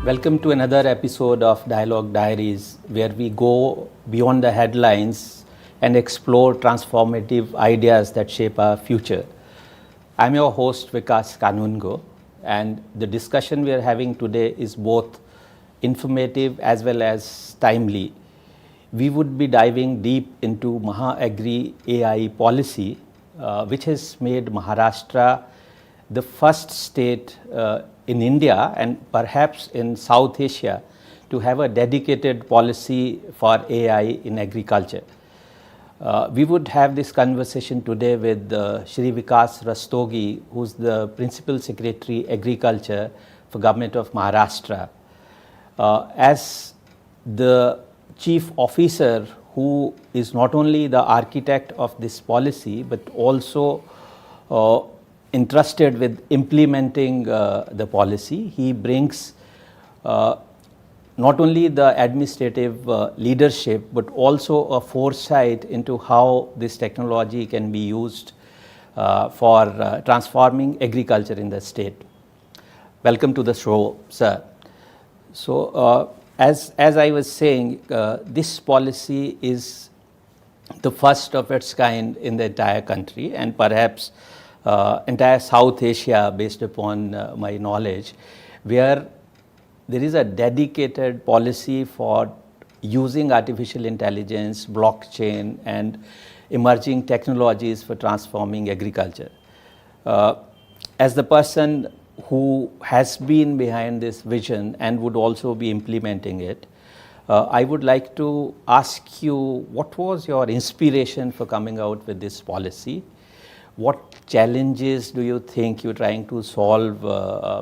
Welcome to another episode of Dialogue Diaries, where we go beyond the headlines and explore transformative ideas that shape our future. I'm your host, Vikas Kanungo, and the discussion we are having today is both informative as well as timely. We would be diving deep into MahaAgri AI Policy, which has made Maharashtra the first state in India and perhaps in South Asia to have a dedicated policy for AI in agriculture. We would have this conversation today with Shri Vikas Rastogi, who's the Principal Secretary Agriculture for Government of Maharashtra. As the Chief Officer who is not only the architect of this policy but also entrusted with implementing the policy, he brings not only the administrative leadership but also a foresight into how this technology can be used for transforming agriculture in the state. Welcome to the show, sir. So, as I was saying, this policy is the first of its kind in the entire country and perhaps entire South Asia, based upon my knowledge, where there is a dedicated policy for using artificial intelligence, blockchain and emerging technologies for transforming agriculture. As the person who has been behind this vision and would also be implementing it, I would like to ask you, what was your inspiration for coming out with this policy? What challenges do you think you're trying to solve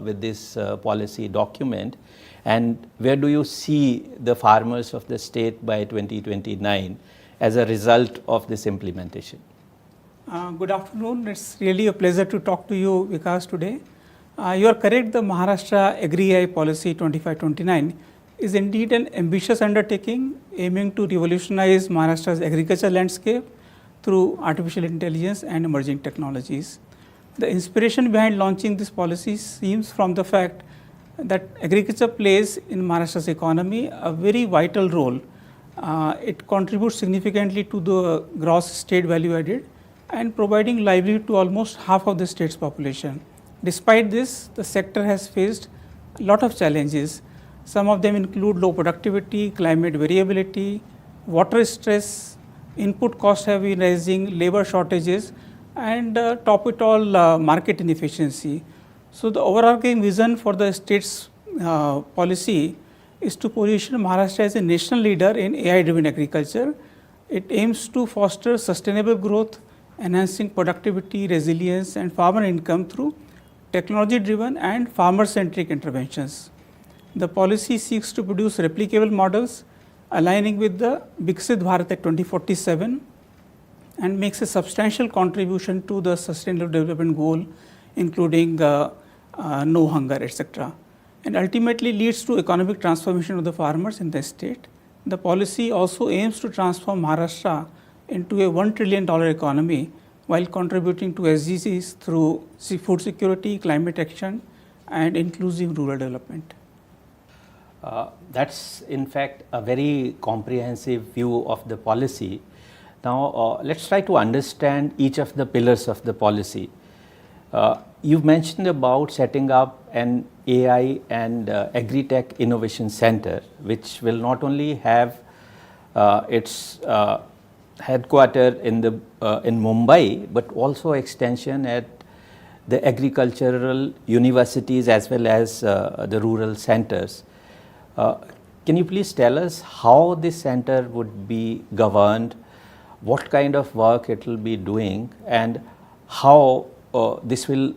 with this policy document, and where do you see the farmers of the state by 2029 as a result of this implementation? Good afternoon. It's really a pleasure to talk to you, Vikas, today. You are correct, the Maharashtra Agri AI Policy 25-29 is indeed an ambitious undertaking aiming to revolutionize Maharashtra's agriculture landscape through artificial intelligence and emerging technologies. The inspiration behind launching this policy stems from the fact that agriculture plays in Maharashtra's economy a very vital role. It contributes significantly to the gross state value added and providing livelihood to almost half of the state's population. Despite this, the sector has faced a lot of challenges. Some of them include low productivity, climate variability, water stress, input costs have been rising, labor shortages, and top it all, market inefficiency. So the overarching vision for the state's policy is to position Maharashtra as a national leader in AI-driven agriculture. It aims to foster sustainable growth, enhancing productivity, resilience, and farmer income through technology-driven and farmer-centric interventions. The policy seeks to produce replicable models aligning with the Viksit Bharat Act 2047 and makes a substantial contribution to the sustainable development goal, including no hunger, etc., and ultimately leads to economic transformation of the farmers in the state. The policy also aims to transform Maharashtra into a $1 trillion economy while contributing to SDGs through food security, climate action, and inclusive rural development. That's in fact a very comprehensive view of the policy. Now, let's try to understand each of the pillars of the policy. You've mentioned about setting up an AI and Agri-Tech Innovation Center, which will not only have its headquarters in Mumbai, but also extension at the agricultural universities as well as the rural centers. Can you please tell us how this center would be governed, what kind of work it will be doing, and how this will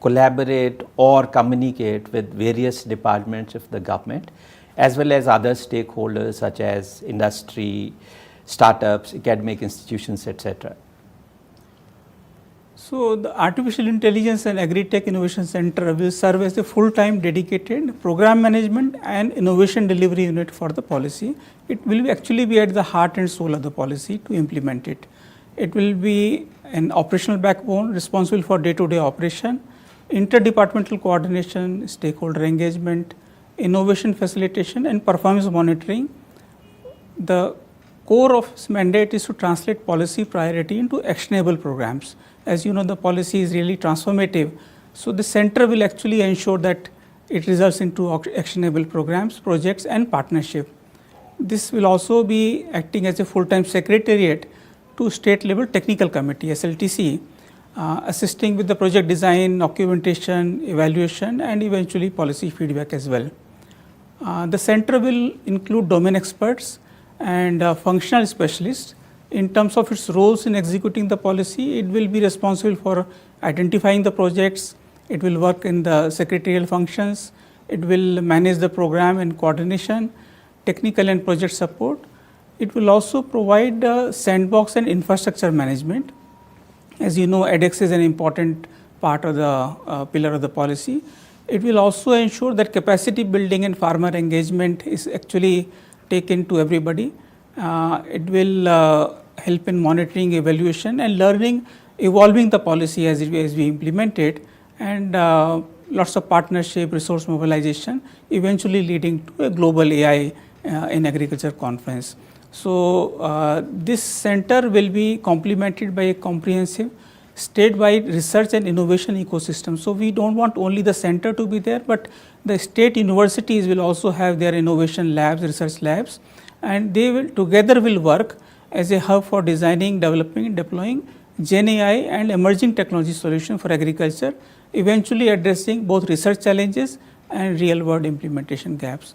collaborate or communicate with various departments of the government as well as other stakeholders such as industry, startups, academic institutions, etc.? So the Artificial Intelligence and Agri-Tech Innovation Center will serve as a full-time dedicated program management and innovation delivery unit for the policy. It will actually be at the heart and soul of the policy to implement it. It will be an operational backbone responsible for day-to-day operation, interdepartmental coordination, stakeholder engagement, innovation facilitation and performance monitoring. The core of its mandate is to translate policy priority into actionable programs. As you know, the policy is really transformative. So the center will actually ensure that it results into actionable programs, projects and partnership. This will also be acting as a full-time secretariat to state level technical committee, SLTC, assisting with the project design, documentation, evaluation and eventually policy feedback as well. The center will include domain experts and functional specialists. In terms of its roles in executing the policy, it will be responsible for identifying the projects, it will work in the secretarial functions, it will manage the program and coordination, technical and project support. It will also provide sandbox and infrastructure management. As you know, edX is an important part of the pillar of the policy. It will also ensure that capacity building and farmer engagement is actually taken to everybody. It will help in monitoring, evaluation and learning, evolving the policy as we implement it, and lots of partnership, resource mobilization, eventually leading to a global AI in agriculture conference. So this center will be complemented by a comprehensive state-wide research and innovation ecosystem. So we don't want only the center to be there, but the state universities will also have their innovation labs, research labs, and they will together will work as a hub for designing, developing and deploying Gen AI and emerging technology solutions for agriculture, eventually addressing both research challenges and real world implementation gaps.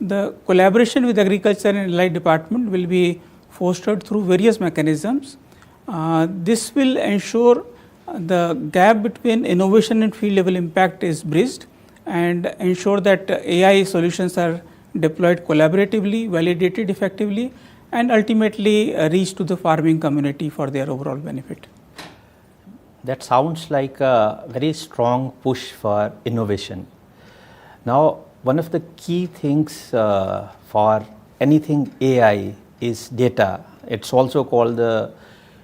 The collaboration with agriculture and allied department will be fostered through various mechanisms. This will ensure the gap between innovation and field level impact is bridged and ensure that AI solutions are deployed collaboratively, validated effectively and ultimately reach to the farming community for their overall benefit. That sounds like a very strong push for innovation. Now, one of the key things for anything AI is data. It's also called the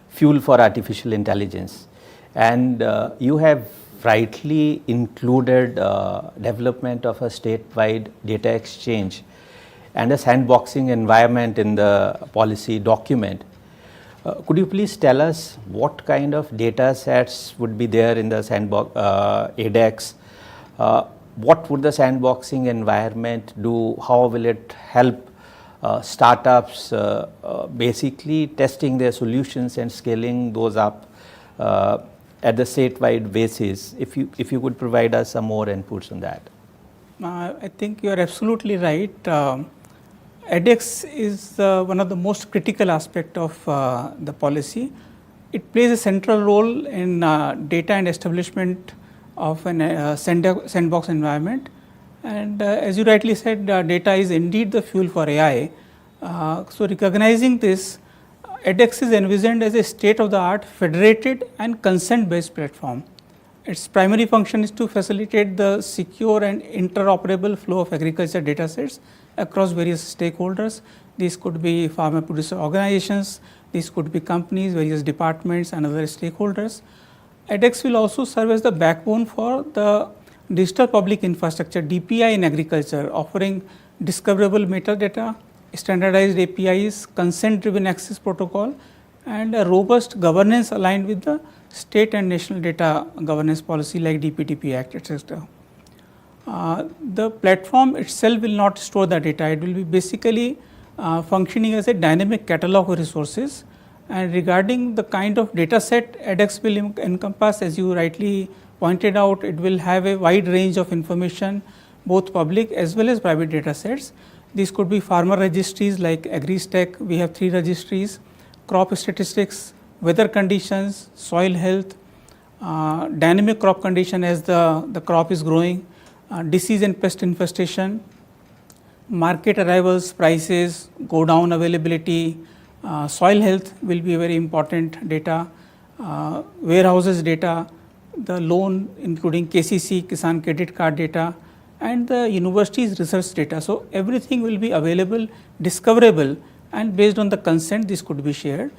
fuel for artificial intelligence. And you have rightly included development of a statewide data exchange and a sandboxing environment in the policy document. Could you please tell us what kind of data sets would be there in the sandbox ADEX? What would the sandboxing environment do? How will it help startups basically testing their solutions and scaling those up at the statewide basis? If you could provide us some more inputs on that. I think you are absolutely right. ADEX is one of the most critical aspect of the policy. It plays a central role in data and establishment of an sandbox environment. And as you rightly said, data is indeed the fuel for AI. So recognizing this, ADEX is envisioned as a state-of-the-art federated and consent-based platform. Its primary function is to facilitate the secure and interoperable flow of agriculture data sets across various stakeholders. These could be farmer producer organizations, these could be companies, various departments and other stakeholders. ADEX will also serve as the backbone for the digital public infrastructure DPI in agriculture, offering discoverable metadata, standardized APIs, consent driven access protocol and a robust governance aligned with the state and national data governance policy like DPDP Act, etc. The platform itself will not store the data. It will be basically functioning as a dynamic catalog of resources. And regarding the kind of data set ADEX will encompass, as you rightly pointed out, it will have a wide range of information, both public as well as private data sets. These could be farmer registries like AgriStack, we have 3 registries, crop statistics, weather conditions, soil health, dynamic crop condition as the crop is growing, disease and pest infestation, market arrivals, prices, go down availability, soil health will be very important data, warehouses data, the loan including KCC, Kisan Credit Card data and the university's research data. So everything will be available, discoverable and based on the consent this could be shared.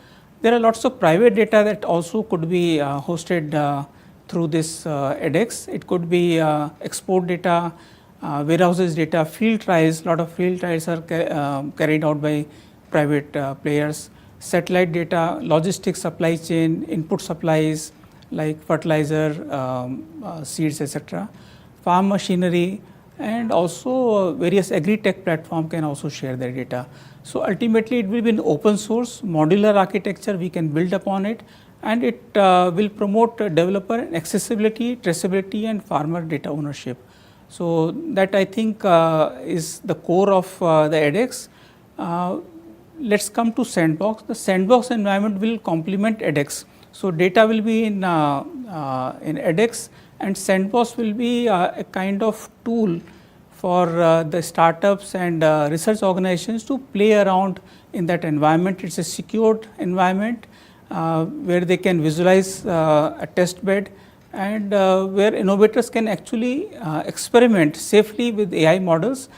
There are lots of private data that also could be hosted through this ADEX. It could be export data, warehouses data, field trials, lot of field trials are carried out by private players, satellite data, logistics, supply chain, input supplies like fertilizer, seeds, etc., farm machinery, and also various agri-tech platform can also share their data. So ultimately it will be an open source modular architecture, we can build upon it, and it will promote developer accessibility, traceability, and farmer data ownership. So that I think is the core of the edX. Let's come to sandbox. The sandbox environment will complement edX. So data will be in edX, and sandbox will be a kind of tool for the startups and research organizations to play around in that environment. It's a secured environment where they can visualize a test bed, and where innovators can actually experiment safely with AI models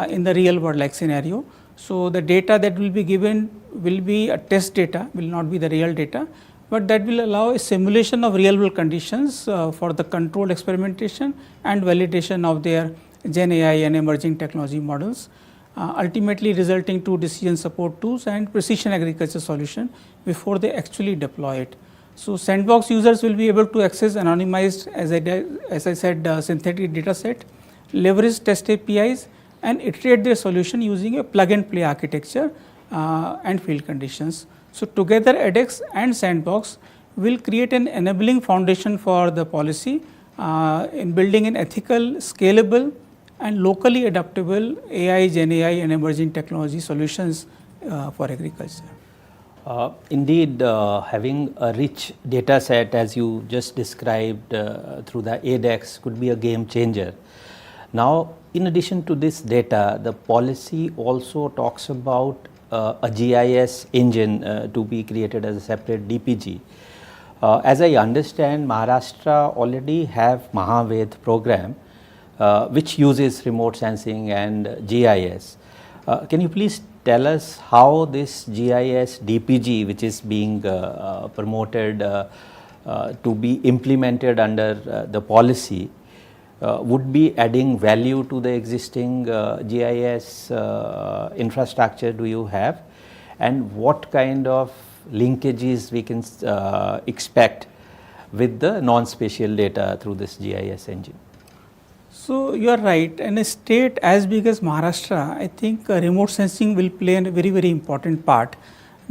in the real world like scenario. So the data that will be given will be a test data, will not be the real data, but that will allow a simulation of real world conditions for the controlled experimentation and validation of their Gen AI and emerging technology models, ultimately resulting to decision support tools and precision agriculture solution before they actually deploy it. So sandbox users will be able to access anonymized, as I said, synthetic data set, leverage test APIs, and iterate their solution using a plug and play architecture and field conditions. So together edX and sandbox will create an enabling foundation for the policy in building an ethical, scalable, and locally adaptable AI, Gen AI, and emerging technology solutions for agriculture. Indeed, having a rich data set as you just described through the edX could be a game changer. Now, in addition to this data, the policy also talks about a GIS engine to be created as a separate DPG. As I understand, Maharashtra already have MahaAgri program which uses remote sensing and GIS. Can you please tell us how this GIS DPG, which is being promoted to be implemented under the policy, would be adding value to the existing GIS infrastructure do you have, and what kind of linkages we can expect with the non-spatial data through this GIS engine? So you are right. In a state as big as Maharashtra, I think remote sensing will play a very, very important part,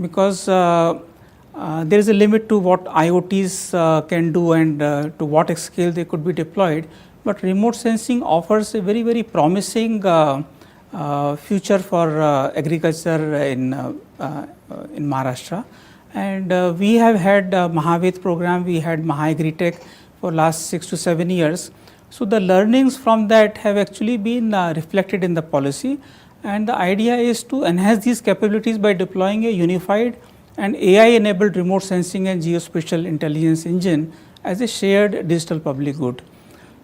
because there is a limit to what IoTs can do and to what scale they could be deployed. But remote sensing offers a very, very promising future for agriculture in Maharashtra. And we have had MahaAgri program, we had MahaAgri Tech for last 6 to 7 years. So the learnings from that have actually been reflected in the policy, and the idea is to enhance these capabilities by deploying a unified and AI-enabled remote sensing and geospatial intelligence engine as a shared digital public good.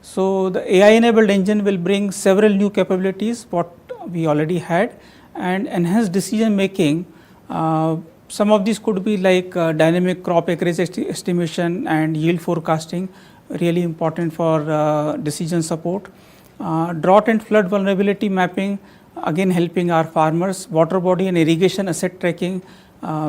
So the AI-enabled engine will bring several new capabilities, what we already had, and enhance decision making. Some of these could be like dynamic crop acreage estimation and yield forecasting, really important for decision support. Drought and flood vulnerability mapping, again helping our farmers. Water body and irrigation asset tracking,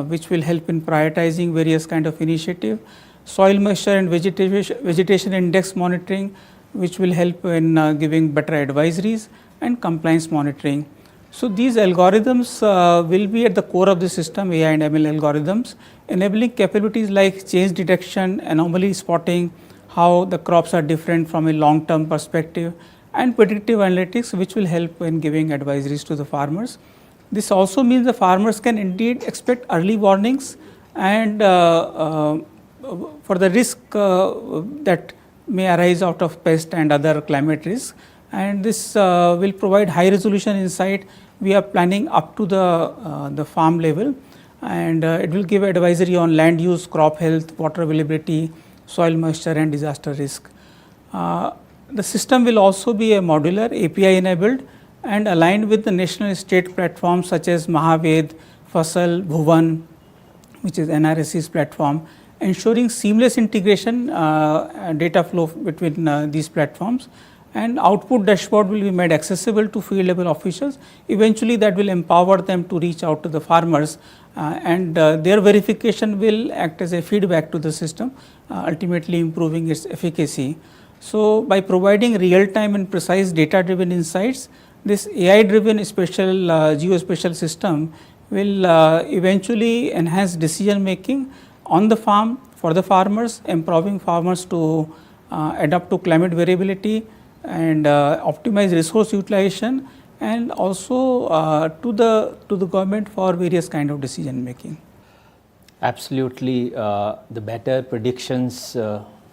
which will help in prioritizing various kind of initiative. Soil moisture and vegetation index monitoring, which will help in giving better advisories, and compliance monitoring. So these algorithms will be at the core of the system, AI and ML algorithms, enabling capabilities like change detection, anomaly spotting, how the crops are different from a long-term perspective, and predictive analytics, which will help in giving advisories to the farmers. This also means the farmers can indeed expect early warnings and for the risk that may arise out of pest and other climate risks, and this will provide high resolution insight. We are planning up to the farm level, and it will give advisory on land use, crop health, water availability, soil moisture, and disaster risk. The system will also be a modular, API enabled, and aligned with the national and state platforms such as MahaVed, Fasal, Bhuvan, which is NRSC's platform, ensuring seamless integration data flow between these platforms. and output dashboard will be made accessible to field level officials. Eventually, that will empower them to reach out to the farmers, and their verification will act as a feedback to the system, ultimately improving its efficacy. So, by providing real time and precise data driven insights, this AI driven special geospatial system will eventually enhance decision making on the farm for the farmers, empowering farmers to adapt to climate variability and optimize resource utilization, and also to the government for various kind of decision making. Absolutely, the better predictions,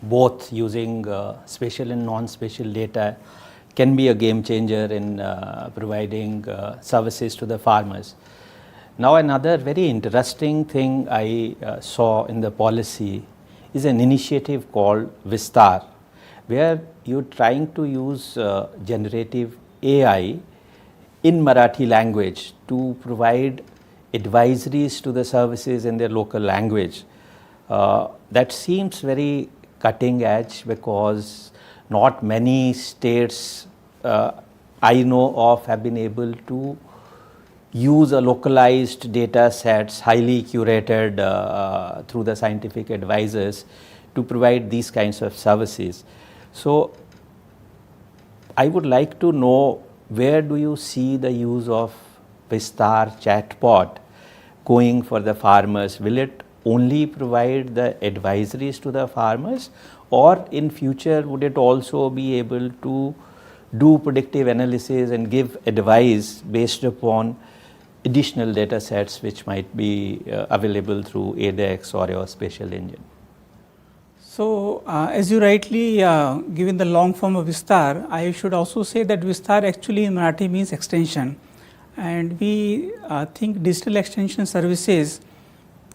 both using spatial and non-spatial data, can be a game changer in providing services to the farmers. Now, another very interesting thing I saw in the policy is an initiative called Vistar, where you're trying to use generative AI in Marathi language to provide advisories to the services in their local language. That seems very cutting edge, because not many states I know of have been able to use a localized data sets, highly curated through the scientific advisors, to provide these kinds of services. So, I would like to know, where do you see the use of Vistar chatbot going for the farmers? Will it only provide the advisories to the farmers, or in future would it also be able to do predictive analysis and give advice based upon additional data sets which might be available through ADEX or your spatial engine? So, as you rightly given the long form of Vistar, I should also say that Vistar actually in Marathi means extension, and we think digital extension services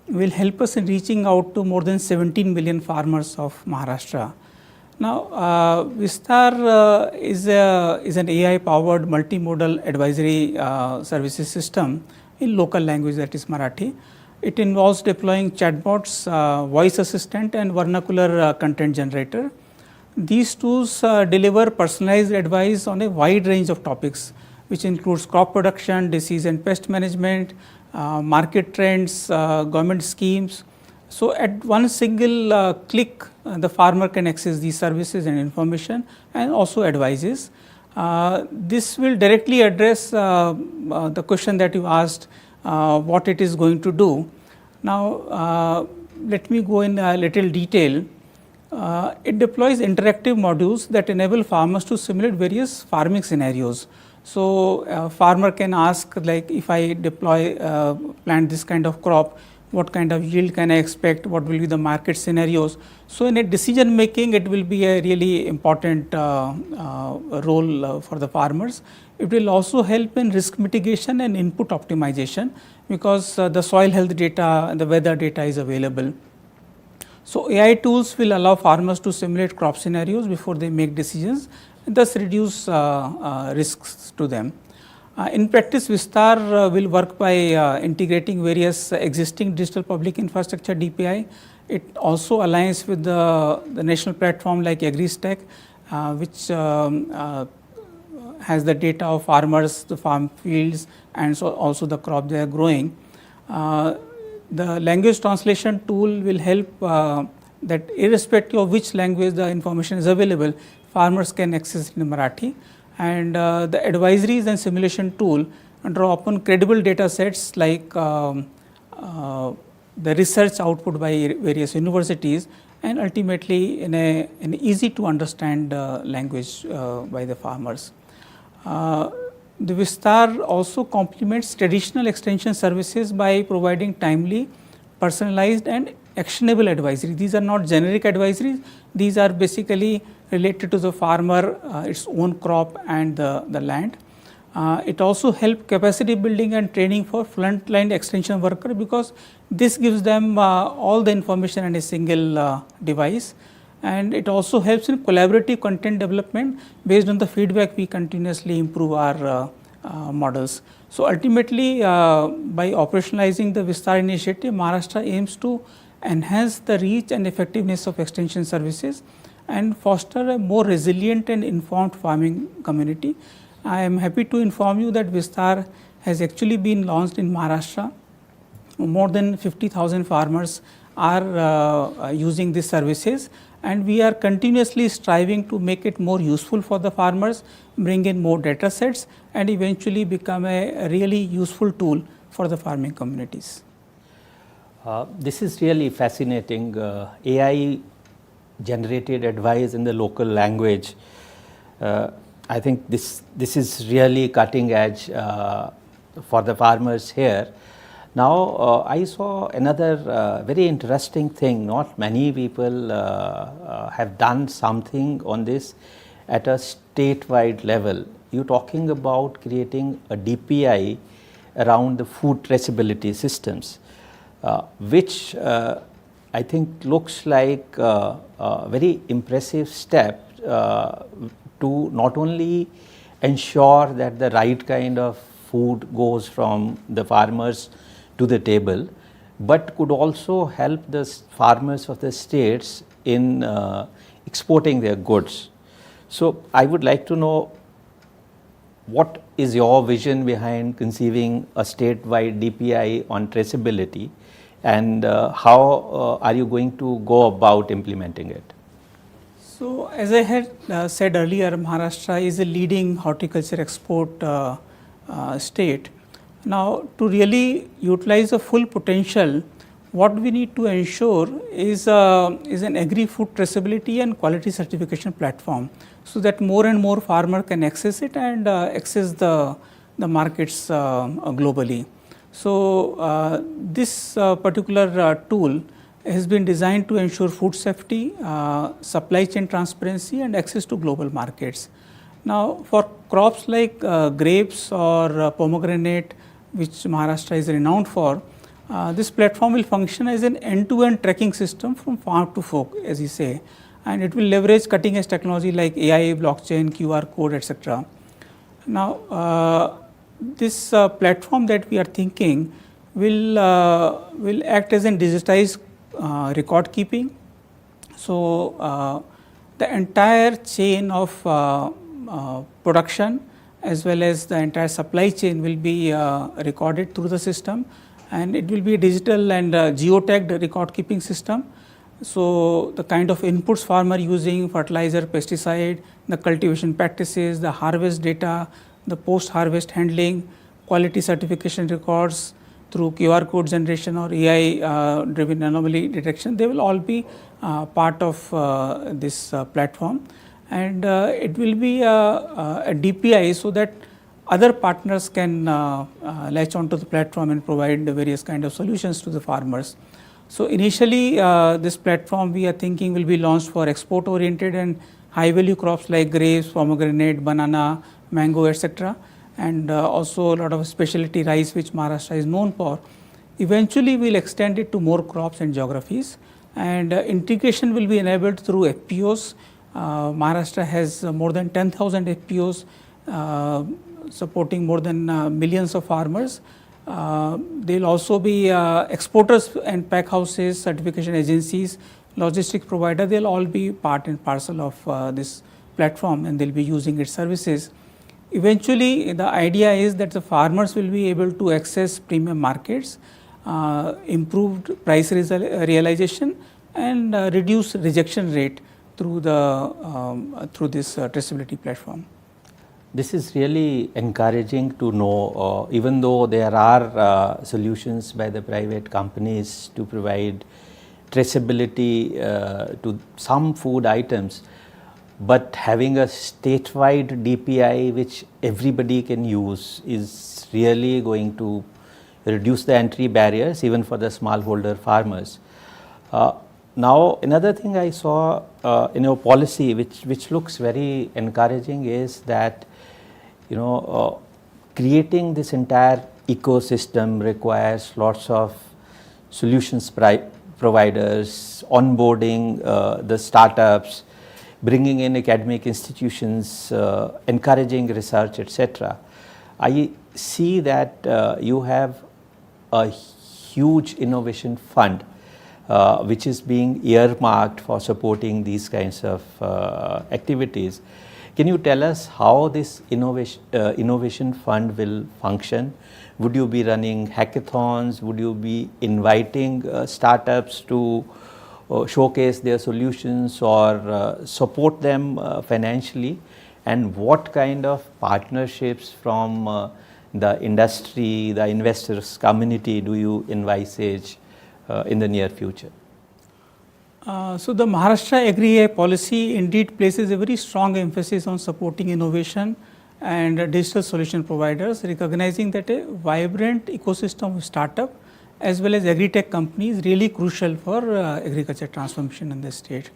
will help us in reaching out to more than 17 million farmers of Maharashtra. Now, Vistar is an AI powered multimodal advisory services system in local language, that is Marathi. It involves deploying chatbots, voice assistant and vernacular content generator. These tools deliver personalized advice on a wide range of topics, which includes crop production, disease and pest management, market trends, government schemes. So, at one single click, the farmer can access these services and information, and also advices. This will directly address the question that you asked, what it is going to do. Now, let me go in a little detail. It deploys interactive modules that enable farmers to simulate various farming scenarios. So, a farmer can ask, like, if I plant this kind of crop, what kind of yield can I expect, what will be the market scenarios. So, in a decision making, it will be a really important role for the farmers. It will also help in risk mitigation and input optimization, because the soil health data and the weather data is available. So, AI tools will allow farmers to simulate crop scenarios before they make decisions, and thus reduce risks to them. In practice, Vistar will work by integrating various existing digital public infrastructure DPI. It also aligns with the national platform like AgriStack, which has the data of farmers, the farm fields, and so also the crop they are growing. The language translation tool will help that irrespective of which language the information is available, farmers can access it in Marathi. And the advisories and simulation tool draw upon credible data sets like the research output by various universities, and ultimately in an easy to understand language by the farmers. The Vistar also complements traditional extension services by providing timely, personalized and actionable advisory. These are not generic advisories, these are basically related to the farmer, its own crop and the land. It also helps capacity building and training for frontline extension worker, because this gives them all the information in a single device. And it also helps in collaborative content development. Based on the feedback, we continuously improve our models. So, ultimately by operationalizing the Vistar initiative, Maharashtra aims to enhance the reach and effectiveness of extension services and foster a more resilient and informed farming community. I am happy to inform you that Vistar has actually been launched in Maharashtra. More than 50,000 farmers are using these services, and we are continuously striving to make it more useful for the farmers, bring in more data sets, and eventually become a really useful tool for the farming communities. This is really fascinating. AI generated advice in the local language. I think this is really cutting edge for the farmers here. Now, I saw another very interesting thing. Not many people have done something on this at a statewide level. You're talking about creating a DPI around the food traceability systems, which I think looks like a very impressive step to not only ensure that the right kind of food goes from the farmers to the table, but could also help the farmers of the states in exporting their goods. So I would like to know, what is your vision behind conceiving a statewide DPI on traceability, and how are you going to go about implementing it? So, as I had said earlier, Maharashtra is a leading horticulture export state. Now, to really utilize the full potential, what we need to ensure is an agri-food traceability and quality certification platform, so that more and more farmer can access it and access the markets globally. So, this particular tool has been designed to ensure food safety, supply chain transparency, and access to global markets. Now, for crops like grapes or pomegranate, which Maharashtra is renowned for, this platform will function as an end-to-end tracking system from farm to fork, as you say, and it will leverage cutting-edge technology like AI, blockchain, QR code, etc. Now, this platform that we are thinking will act as a digitized record keeping. So, the entire chain of production as well as the entire supply chain will be recorded through the system, and it will be a digital and geotagged record keeping system. So, the kind of inputs farmer using, fertilizer, pesticide, the cultivation practices, the harvest data, the post harvest handling, quality certification records through QR code generation or AI driven anomaly detection, they will all be part of this platform. And it will be a DPI, so that other partners can latch onto the platform and provide the various kind of solutions to the farmers. So, initially this platform we are thinking will be launched for export oriented and high value crops like grapes, pomegranate, banana, mango, etc. And also a lot of specialty rice which Maharashtra is known for. Eventually we will extend it to more crops and geographies, and integration will be enabled through FPOs. Maharashtra has more than 10,000 FPOs supporting more than millions of farmers. There will also be exporters and pack houses, certification agencies, logistics provider. They will all be part and parcel of this platform, and they will be using its services. Eventually, the idea is that the farmers will be able to access premium markets, improved price realization, and reduce rejection rate through this traceability platform. This is really encouraging to know, even though there are solutions by the private companies to provide traceability to some food items, but having a statewide DPI which everybody can use is really going to reduce the entry barriers even for the smallholder farmers. Now, another thing I saw in your policy which looks very encouraging is that, you know, creating this entire ecosystem requires lots of solutions providers, onboarding the startups, bringing in academic institutions, encouraging research, etc. I see that you have a huge innovation fund which is being earmarked for supporting these kinds of activities. Can you tell us how this innovation fund will function? Would you be running hackathons? Would you be inviting startups to showcase their solutions or support them financially? And what kind of partnerships from the industry, the investors community do you envisage in the near future? So the Maharashtra Agri AI policy indeed places a very strong emphasis on supporting innovation and digital solution providers, recognizing that a vibrant ecosystem of startup as well as agri-tech companies is really crucial for agriculture transformation in the state.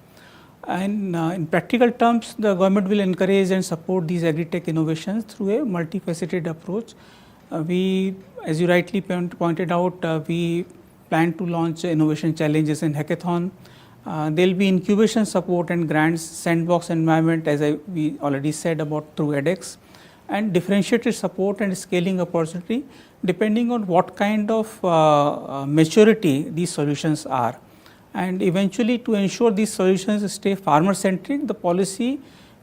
And in practical terms, the government will encourage and support these agri-tech innovations through a multifaceted approach. We, as you rightly pointed out, we plan to launch innovation challenges and hackathon. There will be incubation support and grants, sandbox environment, as we already said about through edX, and differentiated support and scaling opportunity depending on what kind of maturity these solutions are. And eventually, to ensure these solutions stay farmer centric, the policy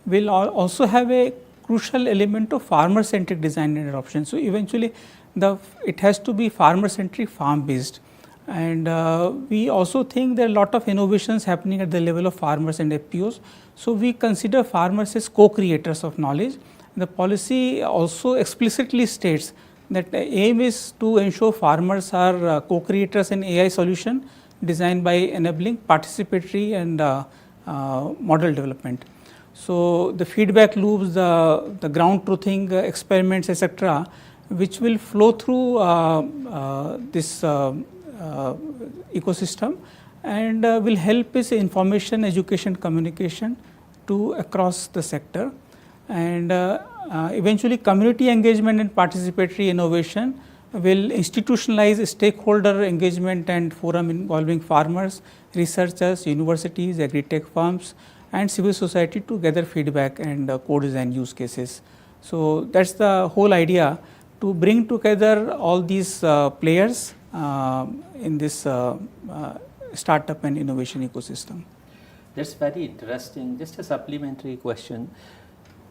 will also have a crucial element of farmer centric design and adoption. So eventually, it has to be farmer centric, farm based. And we also think there are a lot of innovations happening at the level of farmers and FPOs. So we consider farmers as co-creators of knowledge. The policy also explicitly states that the aim is to ensure farmers are co-creators in AI solution designed by enabling participatory and model development. So the feedback loops, the ground truthing experiments, etc., which will flow through this ecosystem and will help us information, education, communication to across the sector. And eventually community engagement and participatory innovation will institutionalize stakeholder engagement and forum involving farmers, researchers, universities, agri-tech firms and civil society to gather feedback and co-design use cases. So that's the whole idea, to bring together all these players in this startup and innovation ecosystem. That's very interesting. Just a supplementary question.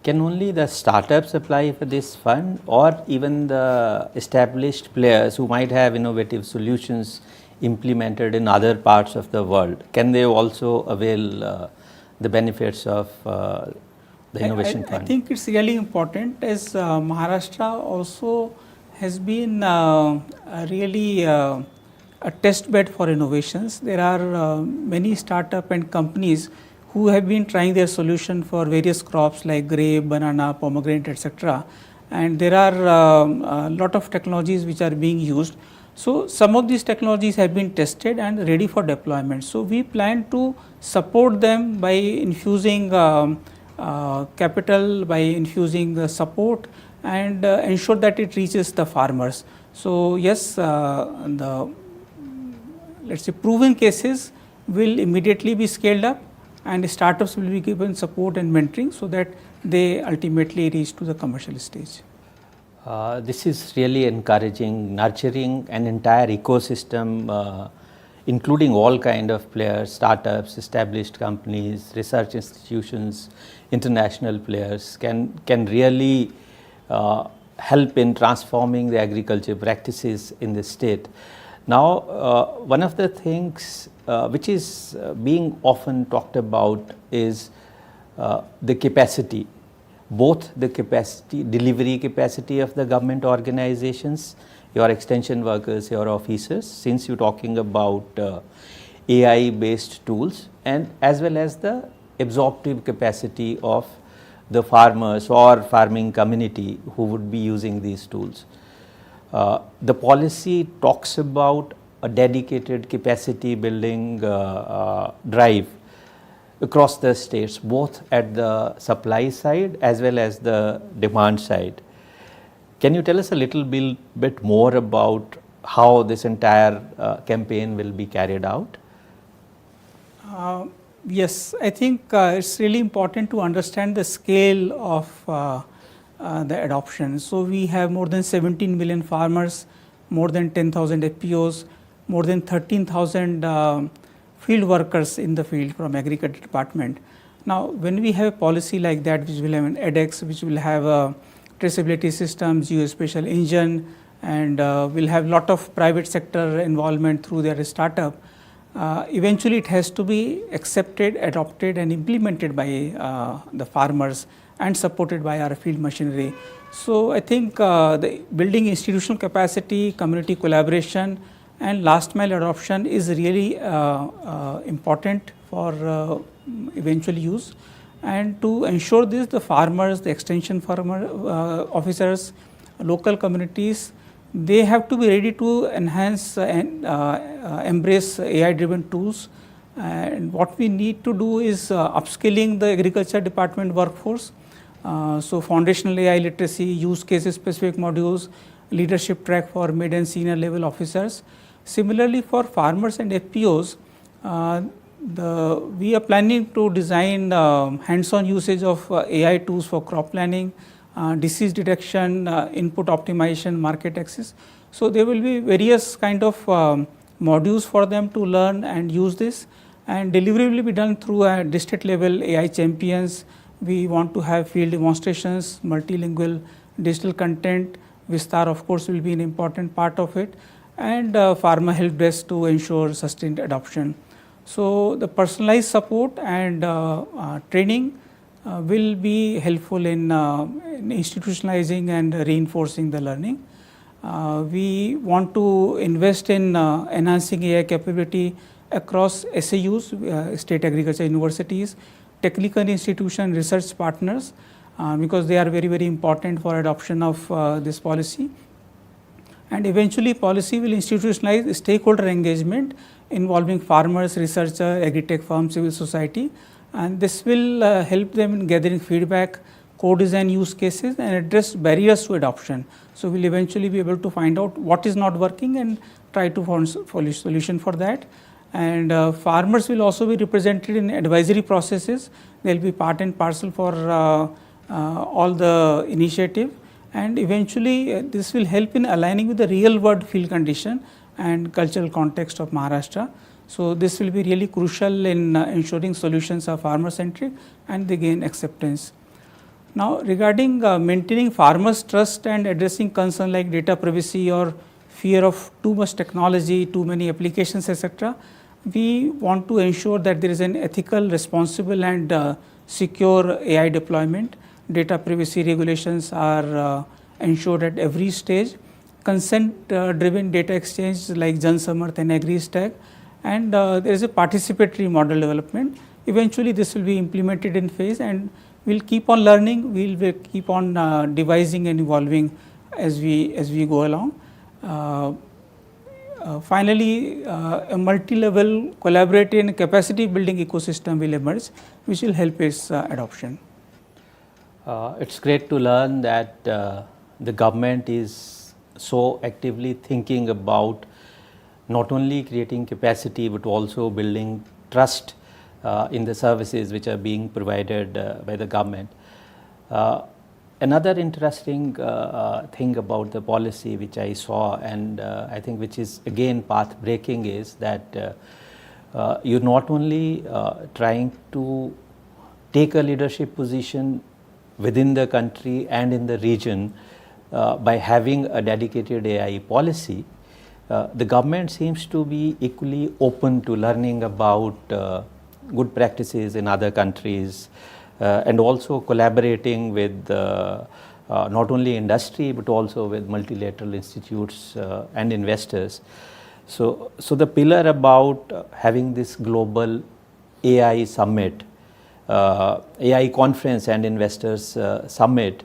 Can only the startups apply for this fund, or even the established players who might have innovative solutions implemented in other parts of the world, can they also avail the benefits of the innovation fund? I think it's really important, as Maharashtra also has been really a test bed for innovations. There are many startup and companies who have been trying their solution for various crops like grape, banana, pomegranate, etc. And there are a lot of technologies which are being used. So some of these technologies have been tested and ready for deployment. So we plan to support them by infusing capital, by infusing support, and ensure that it reaches the farmers. So yes, the let's say proven cases will immediately be scaled up, and startups will be given support and mentoring so that they ultimately reach to the commercial stage. This is really encouraging, nurturing an entire ecosystem, including all kind of players, startups, established companies, research institutions, international players, can really help in transforming the agriculture practices in the state. Now, one of the things which is being often talked about is the capacity, both the capacity, delivery capacity of the government organizations, your extension workers, your officers, since you're talking about AI based tools, and as well as the absorptive capacity of the farmers or farming community who would be using these tools. The policy talks about a dedicated capacity building drive across the states, both at the supply side as well as the demand side. Can you tell us a little bit more about how this entire campaign will be carried out? Yes, I think it's really important to understand the scale of the adoption. So we have more than 17 million farmers, more than 10,000 FPOs, more than 13,000 field workers in the field from agriculture department. Now, when we have a policy like that, which will have an edX, which will have a traceability system, geospatial engine, and will have lot of private sector involvement through their startup, eventually it has to be accepted, adopted and implemented by the farmers and supported by our field machinery. So, I think the building institutional capacity, community collaboration and last mile adoption is really important for eventual use. And to ensure this, the farmers, the extension farmer officers, local communities, they have to be ready to enhance and embrace AI driven tools. And what we need to do is upskilling the agriculture department workforce. So, foundational AI literacy, use cases specific modules, leadership track for mid and senior level officers. Similarly, for farmers and FPOs, we are planning to design hands-on usage of AI tools for crop planning, disease detection, input optimization, market access. So, there will be various kind of modules for them to learn and use this, and delivery will be done through a district level AI champions. We want to have field demonstrations, multilingual digital content. Vistar of course will be an important part of it, and pharma help desk to ensure sustained adoption. So, the personalized support and training will be helpful in institutionalizing and reinforcing the learning. We want to invest in enhancing AI capability across SAUs, state agriculture universities, technical institution, research partners, because they are very, very important for adoption of this policy. And eventually policy will institutionalize stakeholder engagement involving farmers, researcher, agri-tech firms, civil society, and this will help them in gathering feedback, co-design use cases and address barriers to adoption. So, we will eventually be able to find out what is not working and try to find solution for that. And farmers will also be represented in advisory processes. They will be part and parcel for all the initiative, and eventually this will help in aligning with the real world field condition and cultural context of Maharashtra. So, this will be really crucial in ensuring solutions are farmer centric and they gain acceptance. Now, regarding maintaining farmers trust and addressing concern like data privacy or fear of too much technology, too many applications, etc., we want to ensure that there is an ethical, responsible and secure AI deployment. Data privacy regulations are ensured at every stage. Consent driven data exchange like Jan Samarth and AgriStack, and there is a participatory model development. Eventually, this will be implemented in phase, and we will keep on learning, we will keep on devising and evolving as we go along. Finally, a multi-level collaborative and capacity building ecosystem will emerge, which will help its adoption. It's great to learn that the government is so actively thinking about not only creating capacity but also building trust in the services which are being provided by the government. Another interesting thing about the policy which I saw, and I think which is again path breaking, is that you're not only trying to take a leadership position within the country and in the region by having a dedicated AI policy. The government seems to be equally open to learning about good practices in other countries and also collaborating with not only industry but also with multilateral institutes and investors. So the pillar about having this global AI summit, AI conference and investors summit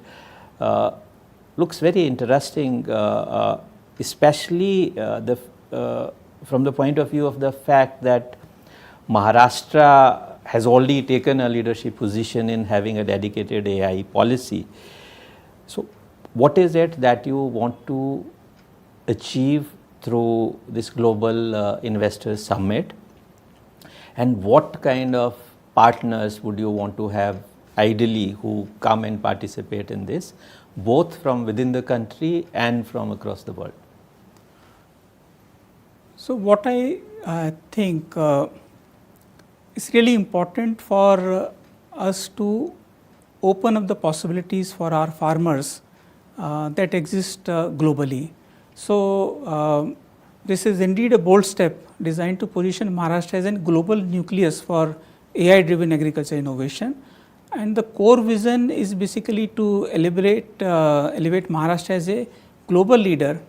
looks very interesting, especially from the point of view of the fact that Maharashtra has already taken a leadership position in having a dedicated AI policy. So, what is it that you want to achieve through this global investors summit, and what kind of partners would you want to have ideally who come and participate in this, both from within the country and from across the world? So, what I think it's really important for us to open up the possibilities for our farmers that exist globally. So, this is indeed a bold step designed to position Maharashtra as a global nucleus for AI driven agriculture innovation. And the core vision is basically to elevate Maharashtra as a global leader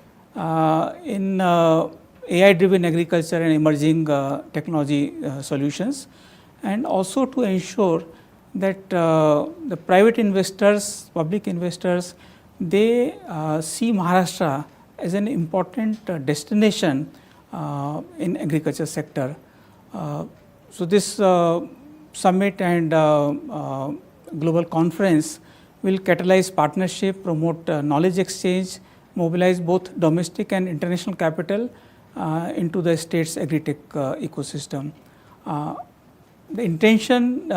in AI driven agriculture and emerging technology solutions, and also to ensure that the private investors, public investors, they see Maharashtra as an important destination in agriculture sector. So, this summit and global conference will catalyze partnership, promote knowledge exchange, mobilize both domestic and international capital into the state's agri-tech ecosystem. The intention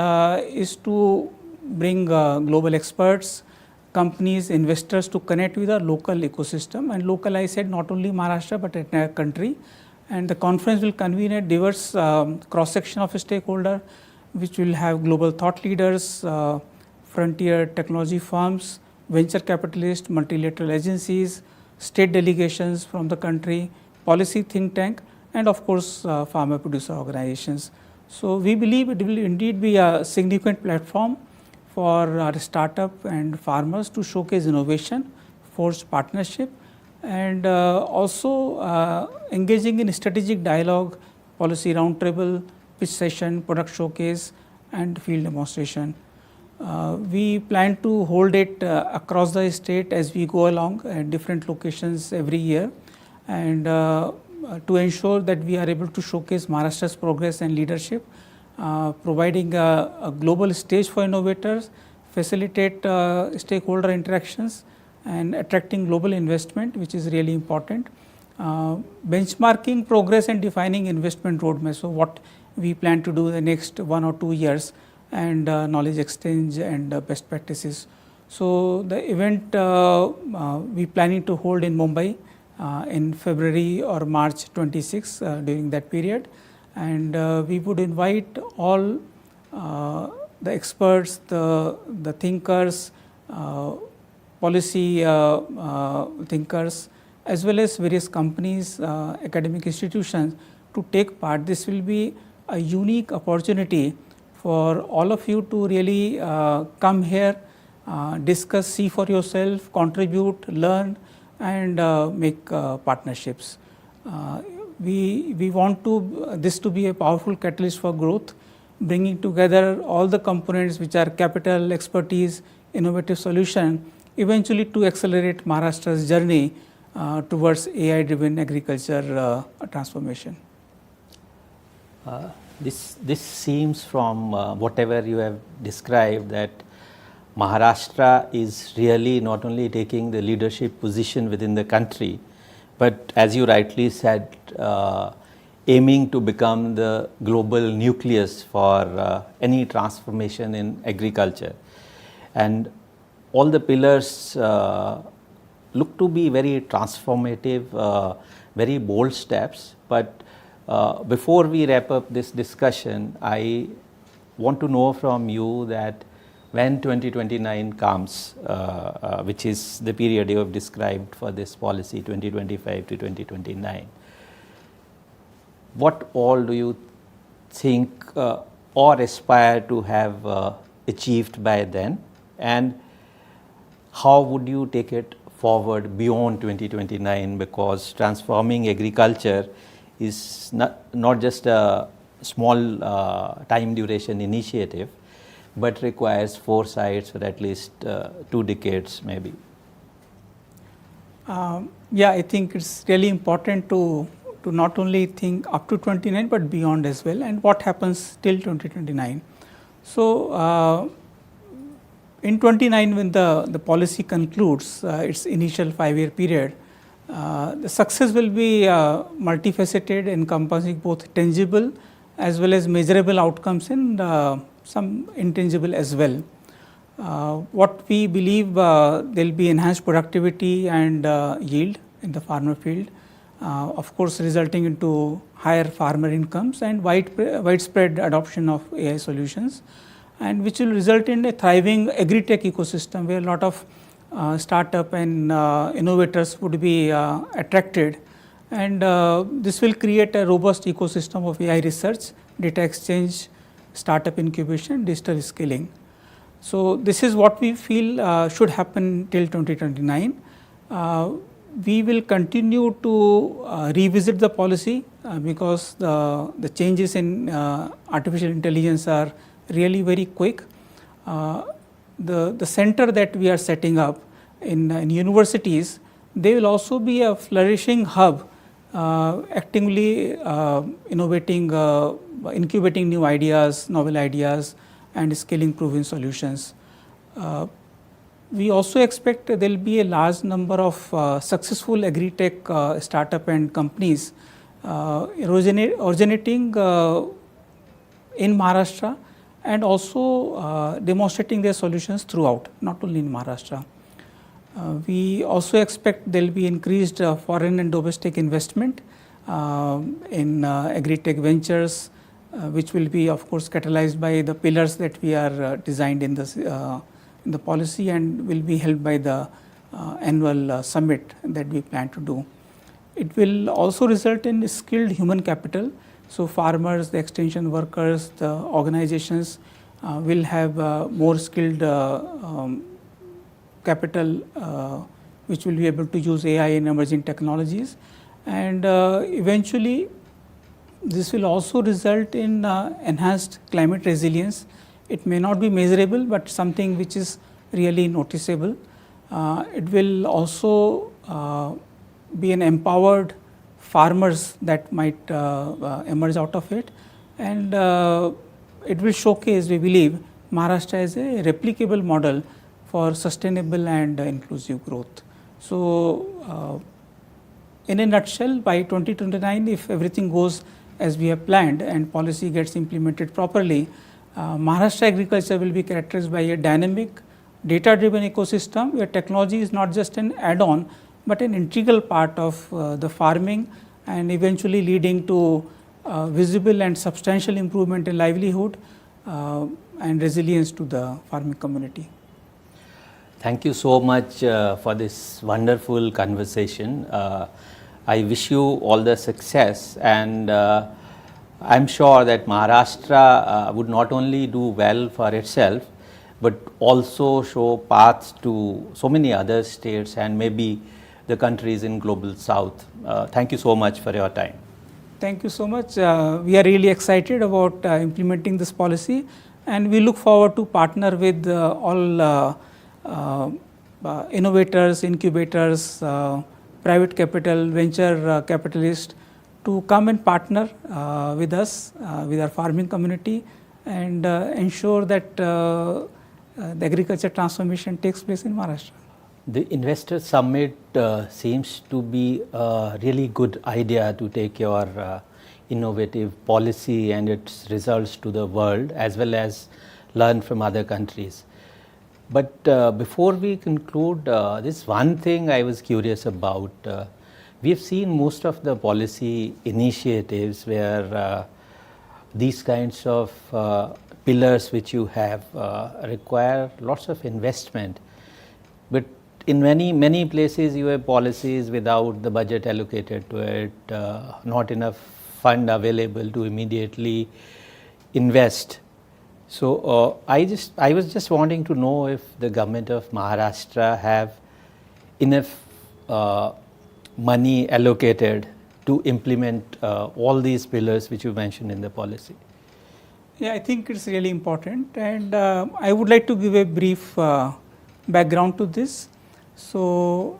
is to bring global experts, companies, investors to connect with our local ecosystem, and local I said not only Maharashtra but entire country. And the conference will convene a diverse cross section of stakeholders, which will have global thought leaders, frontier technology firms, venture capitalists, multilateral agencies, state delegations from the country, policy think tank, and of course farmer producer organizations. So, we believe it will indeed be a significant platform for our startup and farmers to showcase innovation, forge partnership, and also engaging in strategic dialogue, policy roundtable, pitch session, product showcase, and field demonstration. We plan to hold it across the state as we go along at different locations every year, and to ensure that we are able to showcase Maharashtra's progress and leadership, providing a global stage for innovators, facilitate stakeholder interactions, and attracting global investment, which is really important. Benchmarking progress and defining investment roadmap. So, what we plan to do in the next 1 or 2 years, and knowledge exchange and best practices. So, the event we planning to hold in Mumbai in February or March 26 during that period, and we would invite all the experts, the thinkers, policy thinkers, as well as various companies, academic institutions to take part. This will be a unique opportunity for all of you to really come here, discuss, see for yourself, contribute, learn, and make partnerships. We want this to be a powerful catalyst for growth, bringing together all the components which are capital, expertise, innovative solution, eventually to accelerate Maharashtra's journey towards AI driven agriculture transformation. This seems from whatever you have described that Maharashtra is really not only taking the leadership position within the country, but as you rightly said, aiming to become the global nucleus for any transformation in agriculture. And all the pillars look to be very transformative, very bold steps. But before we wrap up this discussion, I want to know from you that when 2029 comes, which is the period you have described for this policy 2025 to 2029, what all do you think or aspire to have achieved by then, and how would you take it forward beyond 2029, because transforming agriculture is not just a small time duration initiative, but requires foresight for at least 2 decades maybe. Yeah, I think it's really important to not only think up to 29 but beyond as well, and what happens till 2029. So, in 29 when the policy concludes its initial 5-year period, the success will be multifaceted, encompassing both tangible as well as measurable outcomes and some intangible as well. What we believe there will be enhanced productivity and yield in the farmer field, of course resulting into higher farmer incomes and widespread adoption of AI solutions, and which will result in a thriving agri-tech ecosystem where a lot of startup and innovators would be attracted, and this will create a robust ecosystem of AI research, data exchange, startup incubation, digital skilling. So, this is what we feel should happen till 2029. We will continue to revisit the policy because the changes in artificial intelligence are really very quick. The center that we are setting up in universities, they will also be a flourishing hub, actively innovating, incubating new ideas, novel ideas, and scaling proven solutions. We also expect there will be a large number of successful agri-tech startup and companies originating in Maharashtra, and also demonstrating their solutions throughout, not only in Maharashtra. We also expect there will be increased foreign and domestic investment in agri-tech ventures, which will be of course catalyzed by the pillars that we are designed in the policy, and will be held by the annual summit that we plan to do. It will also result in skilled human capital. So, farmers, the extension workers, the organizations will have more skilled capital which will be able to use AI in emerging technologies, and eventually this will also result in enhanced climate resilience. It may not be measurable, but something which is really noticeable. It will also be an empowered farmers that might emerge out of it, and it will showcase, we believe, Maharashtra as a replicable model for sustainable and inclusive growth. So, in a nutshell, by 2029, if everything goes as we have planned and policy gets implemented properly, Maharashtra agriculture will be characterized by a dynamic, data-driven ecosystem where technology is not just an add-on, but an integral part of the farming, and eventually leading to visible and substantial improvement in livelihood and resilience to the farming community. Thank you so much for this wonderful conversation. I wish you all the success, and I'm sure that Maharashtra would not only do well for itself, but also show paths to so many other states and maybe the countries in global south. Thank you so much for your time. Thank you so much. We are really excited about implementing this policy, and we look forward to partner with all innovators, incubators, private capital, venture capitalists to come and partner with us, with our farming community, and ensure that the agriculture transformation takes place in Maharashtra. The Investor Summit seems to be a really good idea to take your innovative policy and its results to the world, as well as learn from other countries. But before we conclude, this one thing I was curious about. We have seen most of the policy initiatives where these kinds of pillars which you have require lots of investment, but in many places you have policies without the budget allocated to it, not enough fund available to immediately invest. So I was just wanting to know if the government of Maharashtra have enough money allocated to implement all these pillars which you mentioned in the policy. Yeah, I think it's really important, and I would like to give a brief background to this. So,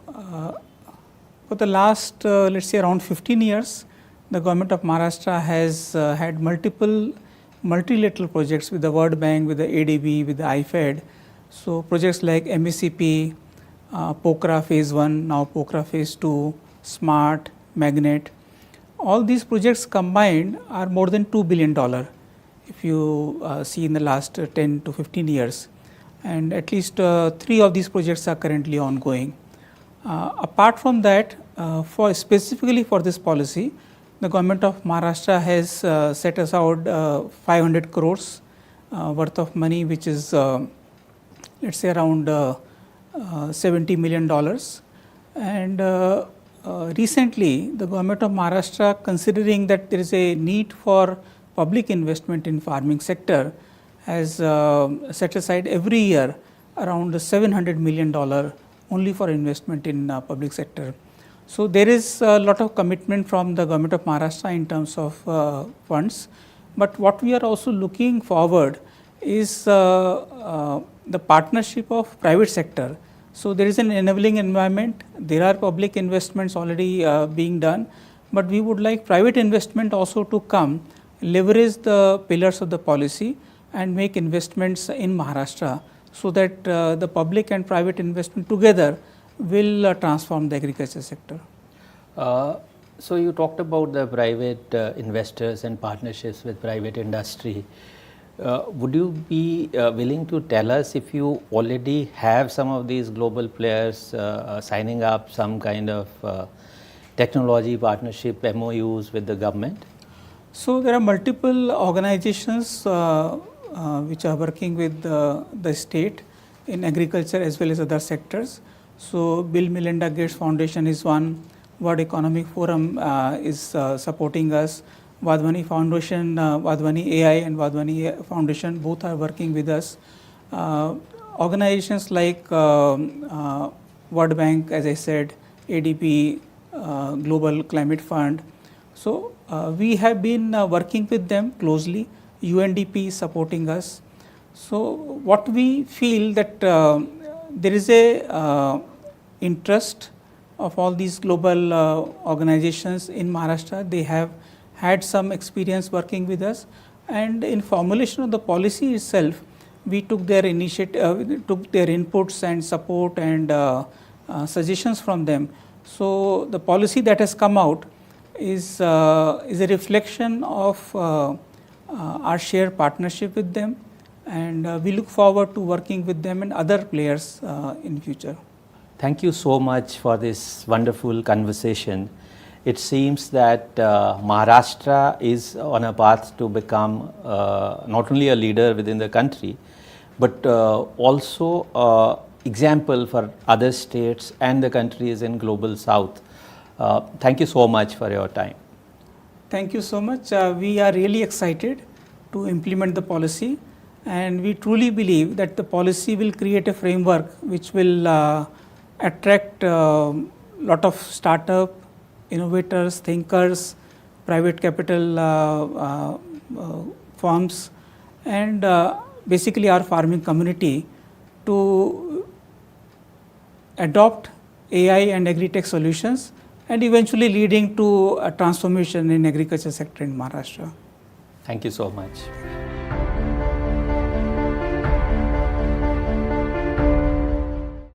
for the last let's say around 15 years, the government of Maharashtra has had multiple multilateral projects with the World Bank, with the ADB, with the IFED. So, projects like MECP, POCRA phase 1, now POCRA phase 2, SMART, Magnet. All these projects combined are more than $2 billion if you see in the last 10 to 15 years. And at least 3 of these projects are currently ongoing. Apart from that, For specifically for this policy, the government of Maharashtra has set aside 500 crores worth of money, which is let's say around $70 million. And recently, the government of Maharashtra, considering that there is a need for public investment in farming sector, has set aside every year around $700 million only for investment in public sector. So there is a lot of commitment from the government of Maharashtra in terms of funds. But what we are also looking forward is the partnership of private sector. So there is an enabling environment. There are public investments already being done, but we would like private investment also to come, leverage the pillars of the policy and make investments in Maharashtra, so that the public and private investment together will transform the agriculture sector. So you talked about the private investors and partnerships with private industry. Would you be willing to tell us if you already have some of these global players signing up some kind of technology partnership MOUs with the government? So there are multiple organizations which are working with the state in agriculture as well as other sectors. So Bill Melinda Gates Foundation is one, World Economic Forum is supporting us, Vadhvani Foundation, Vadhvani AI and Vadhvani Foundation both are working with us. Organizations like World Bank, as I said, ADB, Global Climate Fund. So we have been working with them closely. UNDP is supporting us. So what we feel that there is a interest of all these global organizations in Maharashtra. They have had some experience working with us, and in formulation of the policy itself, we took their initiative, took their inputs and support and suggestions from them. So the policy that has come out is a reflection of our shared partnership with them, and we look forward to working with them and other players in future. Thank you so much for this wonderful conversation. It seems that Maharashtra is on a path to become not only a leader within the country, but also an example for other states and the countries in global south. Thank you so much for your time. Thank you so much. We are really excited to implement the policy, and we truly believe that the policy will create a framework which will attract a lot of startup, innovators, thinkers, private capital firms, and basically our farming community to adopt AI and agri-tech solutions, and eventually leading to a transformation in agriculture sector in Maharashtra. Thank you so much.